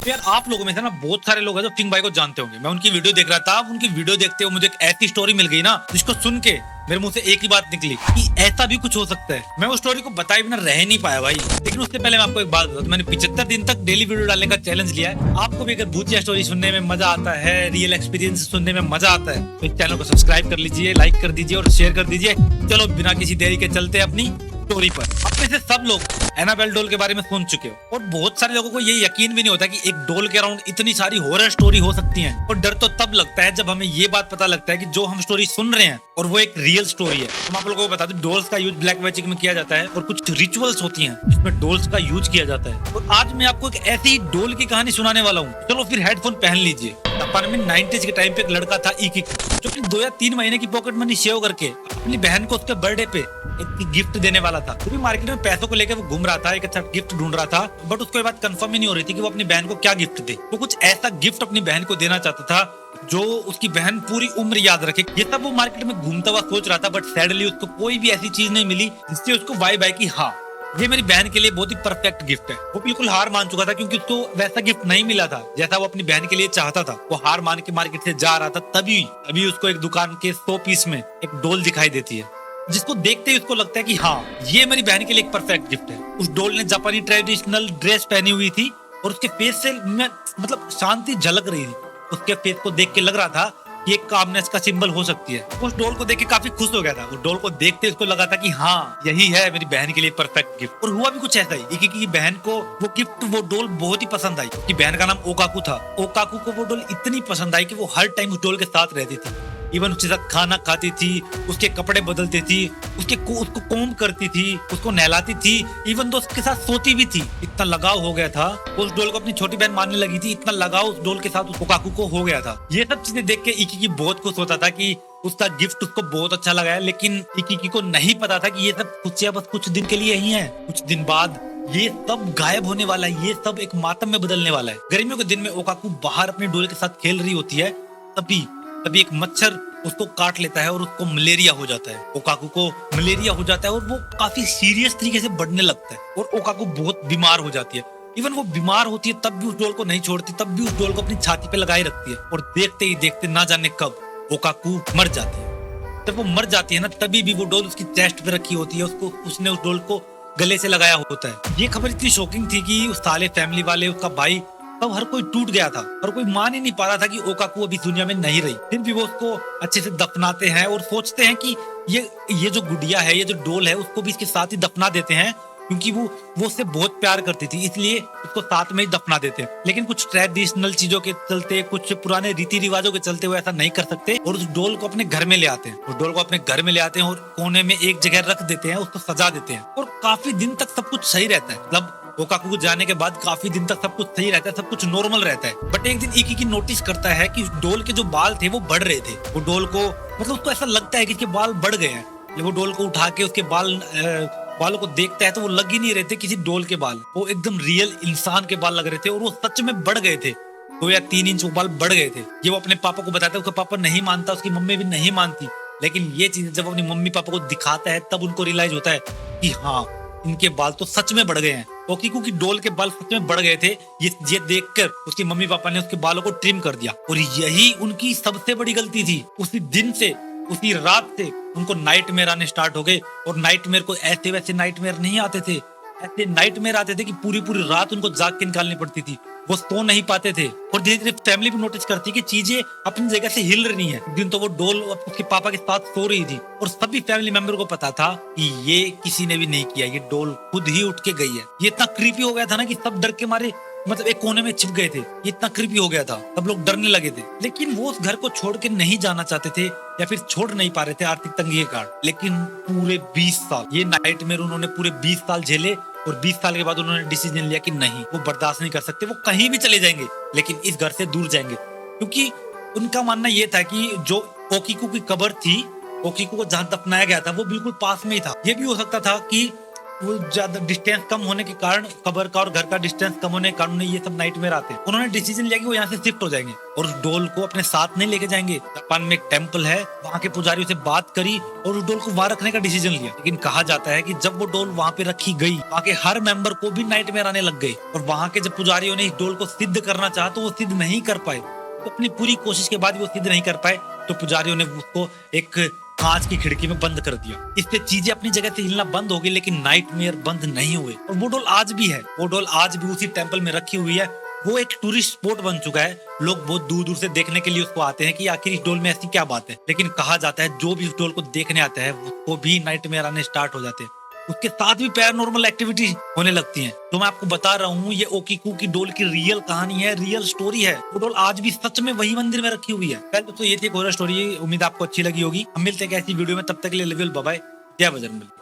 तो यार आप लोगों में से ना बहुत सारे लोग हैं जो किंग भाई को जानते होंगे। मैं उनकी वीडियो देख रहा था, उनकी वीडियो देखते हुए मुझे एक ऐसी स्टोरी मिल गई ना जिसको सुन के मेरे मुंह से एक ही बात निकली कि ऐसा भी कुछ हो सकता है। मैं उस स्टोरी को बताए बिना रह नहीं पाया भाई। लेकिन उससे पहले मैं आपको एक बात बता दूं, मैंने 75 दिन तक डेली वीडियो डालने का चैलेंज लिया है। आपको भी अगर भूतिया स्टोरी सुनने में मजा आता है, रियल एक्सपीरियंस सुनने में मजा आता है, तो इस चैनल को सब्सक्राइब कर लीजिए, लाइक कर दीजिए और शेयर कर दीजिए। चलो बिना किसी देरी के चलते अपनी स्टोरी पर। आप में से सब लोग एनाबेल डॉल के बारे में सुन चुके हो और बहुत सारे लोगों को ये यकीन भी नहीं होता कि एक डॉल के अराउंड इतनी सारी हॉरर स्टोरी हो सकती है। और डर तो तब लगता है जब हमें ये बात पता लगता है कि जो हम स्टोरी सुन रहे हैं और वो एक रियल स्टोरी है। हम आप लोगों को बता दें, डॉल्स का यूज ब्लैक मैजिक में किया जाता है और कुछ रिचुअल्स होती हैं जिसमें डॉल्स का यूज किया जाता है। और आज मैं आपको एक ऐसी डॉल की कहानी सुनाने वाला हूँ। चलो फिर हेडफोन पहन लीजिए। जापान में 90s के टाइम पे एक लड़का था इकी, जो कि 2 या 3 महीने की पॉकेट मनी सेव करके अपनी बहन को उसके बर्थडे पे एक गिफ्ट देने वाला था। तो भी मार्केट में पैसों को लेकर वो घूम रहा था, एक अच्छा गिफ्ट ढूंढ रहा था, बट उसको ये बात कंफर्म ही नहीं हो रही थी कि वो अपनी बहन को क्या गिफ्ट दे। वो कुछ ऐसा गिफ्ट अपनी बहन को देना चाहता था जो उसकी बहन पूरी उम्र याद रखे। ये सब वो मार्केट में घूमता हुआ सोच रहा था, बट सैडली उसको कोई भी ऐसी चीज नहीं मिली जिससे उसको वाइब आई कि हाँ ये मेरी बहन के लिए बहुत ही परफेक्ट गिफ्ट है। वो बिल्कुल हार मान चुका था क्योंकि उसको वैसा गिफ्ट नहीं मिला था जैसा वो अपनी बहन के लिए चाहता था। वो हार मान के मार्केट से जा रहा था, तभी उसको एक दुकान के 100 पीस में एक डॉल दिखाई देती है, जिसको देखते ही उसको लगता है कि हाँ ये मेरी बहन के लिए एक परफेक्ट गिफ्ट है। उस डॉल ने जापानी ट्रेडिशनल ड्रेस पहनी हुई थी और उसके फेस से मतलब शांति झलक रही थी। उसके फेस को देख के लग रहा था ये कामनेस का सिंबल हो सकती है। उस डॉल को देख के काफी खुश हो गया था। उस डॉल को देखते उसको लगा था कि हाँ यही है मेरी बहन के लिए परफेक्ट गिफ्ट। और हुआ भी कुछ ऐसा ही कि बहन को वो गिफ्ट, वो डॉल बहुत ही पसंद आई। कि बहन का नाम ओकाकू था। ओकाकू को वो डॉल इतनी पसंद आई कि वो हर टाइम उस डॉल के साथ रहती थी। इवन उसके साथ खाना खाती थी, उसके कपड़े बदलती थी, उसको कोम करती थी, उसको नहलाती थी, इवन तो उसके साथ सोती भी थी। इतना लगाव हो गया था, उस डॉल को अपनी छोटी बहन मानने लगी थी। इतना लगाव उस डॉल के साथ उसको काकू को हो गया था। ये सब चीजें देख के इकी बहुत खुश होता था कि उसका गिफ्ट उसको बहुत अच्छा लगा है। लेकिन इकी को नहीं पता था कि ये सब खुशियां बस कुछ दिन के लिए ही है। कुछ दिन बाद ये सब गायब होने वाला है। ये सब एक मातम में बदलने वाला है। गर्मियों के दिन में ओकाकू बाहर अपने डोले के साथ खेल रही होती है, तभी एक मच्छर उसको काट लेता है और उसको मलेरिया हो जाता है। ओकाकू को मलेरिया हो जाता है और वो काफी सीरियस तरीके से बढ़ने लगता है और ओकाकू बहुत बीमार हो जाती है। इवन वो बीमार होती है तब भी उस डोल को नहीं छोड़ती, तब भी उस डोल को अपनी छाती पे लगाए रखती है। और देखते ही देखते ना जाने कब ओकाकू मर जाती है। जब वो मर जाती है ना, तभी भी वो डोल उसकी चेस्ट पे रखी होती है। उसने उस डोल को गले से लगाया होता है। ये खबर इतनी शॉकिंग थी कि उस साले फैमिली वाले, उसका भाई, तब हर कोई टूट गया था और कोई मान ही नहीं पा रहा था कि ओकाकू अभी दुनिया में नहीं रही। फिर भी वो उसको अच्छे से दफनाते हैं और सोचते हैं कि ये जो गुड़िया है, ये जो डोल है, उसको भी इसके साथ ही दफना देते हैं क्योंकि वो उससे बहुत प्यार करती थी, इसलिए उसको साथ में ही दफना देते हैं। लेकिन कुछ ट्रेडिशनल चीजों के चलते, कुछ पुराने रीति रिवाजों के चलते वो ऐसा नहीं कर सकते और उस डोल को अपने घर में ले आते हैं। उस डोल को अपने घर में ले आते हैं और कोने में एक जगह रख देते हैं, उसको सजा देते हैं और काफी दिन तक सब कुछ सही रहता है। मतलब ओकाकू को जाने के बाद काफी दिन तक सब कुछ सही रहता है, सब कुछ नॉर्मल रहता है। बट एक दिन इकी नोटिस करता है कि डोल के जो बाल थे वो बढ़ रहे थे। वो डोल को मतलब उसको ऐसा लगता है कि इसके बाल बढ़ गए हैं। जब वो डोल को उठा के उसके बालों को देखता है तो वो लग ही नहीं रहे थे किसी डोल के बाल। वो एकदम रियल इंसान के बाल लग रहे थे और वो सच में बढ़ गए थे। 2 या 3 इंच वो बाल बढ़ गए थे। ये वो अपने पापा को बताता है, उसका पापा नहीं मानता, उसकी मम्मी भी नहीं मानती। लेकिन ये चीज जब अपनी मम्मी पापा को दिखाता है तब उनको रियलाइज होता है कि हाँ इनके बाल तो सच में बढ़ गए हैं। ओकाकू की डोल के बाल सच में बढ़ गए थे। ये देखकर उसके मम्मी पापा ने उसके बालों को ट्रिम कर दिया और यही उनकी सबसे बड़ी गलती थी। उसी दिन से, उसी रात से उनको नाइटमेयर आने स्टार्ट हो गए। और नाइटमेयर को ऐसे वैसे नाइटमेयर नहीं आते थे, ऐसे नाइटमेयर आते थे कि पूरी पूरी रात उनको जाग के निकालनी पड़ती थी। वो सो नहीं पाते थे और धीरे धीरे फैमिली भी नोटिस करती कि चीजें अपनी जगह से हिल रही हैं। एक दिन तो वो डोल उसके पापा के साथ सो रही थी और सभी फैमिली मेंबर को पता था कि ये किसी ने भी नहीं किया, ये डोल खुद ही उठ के गई है। ये इतना क्रीपी हो गया था ना कि सब डर के मारे मतलब एक कोने में छिप गए थे। ये इतना क्रीपी हो गया था, सब लोग डरने लगे थे। लेकिन वो उस घर को छोड़ के नहीं जाना चाहते थे या फिर छोड़ नहीं पा रहे थे आर्थिक तंगी के कारण। लेकिन पूरे 20 साल ये नाइटमेयर उन्होंने पूरे 20 साल झेले और 20 साल के बाद उन्होंने डिसीजन लिया कि नहीं, वो बर्दाश्त नहीं कर सकते, वो कहीं भी चले जाएंगे लेकिन इस घर से दूर जाएंगे। क्योंकि उनका मानना ये था कि जो ओकीकू की कब्र थी, ओकीकू को जहाँ दफनाया गया था वो बिल्कुल पास में ही था। ये भी हो सकता था कि वो ज्यादा डिस्टेंस कम होने के कारण, कब्र का और घर का डिस्टेंस कम होने के कारण उन्हें ये सब नाइटमेयर आते हैं। उन्होंने डिसीजन लिया कि वो यहाँ से शिफ्ट हो जाएंगे और उस डोल को अपने साथ नहीं लेके जाएंगे। जापान में एक टेम्पल है, वहाँ के पुजारियों से बात करी और उस डोल को वहां रखने का डिसीजन लिया। लेकिन कहा जाता है कि जब वो डोल वहां पे रखी गई, वहाँ के हर मेंबर को भी नाइटमेयर आने लग गए और वहाँ के जब पुजारियों ने इस डोल को सिद्ध करना चाहा तो वो सिद्ध नहीं कर पाए। तो अपनी पूरी कोशिश के बाद वो सिद्ध नहीं कर पाए तो पुजारियों ने उसको एक कांच की खिड़की में बंद कर दिया। इससे चीजें अपनी जगह से हिलना बंद हो गई, लेकिन नाइटमेयर बंद नहीं हुए। और वो डोल आज भी है, वो डोल आज भी उसी टेम्पल में रखी हुई है। वो एक टूरिस्ट स्पॉट बन चुका है, लोग बहुत दूर दूर से देखने के लिए उसको आते हैं कि आखिर इस डोल में ऐसी क्या बात है। लेकिन कहा जाता है जो भी इस डोल को देखने आता है उसको भी नाइटमेयर आने स्टार्ट हो जाते हैं, उसके साथ भी पैरानॉर्मल एक्टिविटी होने लगती हैं। तो मैं आपको बता रहा हूँ ये ओकीकू की डोल की रियल कहानी है, रियल स्टोरी है। वो डोल आज भी सच में वही मंदिर में रखी हुई है। दोस्तों ये थी एक हॉरर स्टोरी, उम्मीद आपको अच्छी लगी होगी। हम मिलते हैं ऐसी वीडियो में, तब तक के लिए लव यू, बाय बाय, जय बजरंगबली।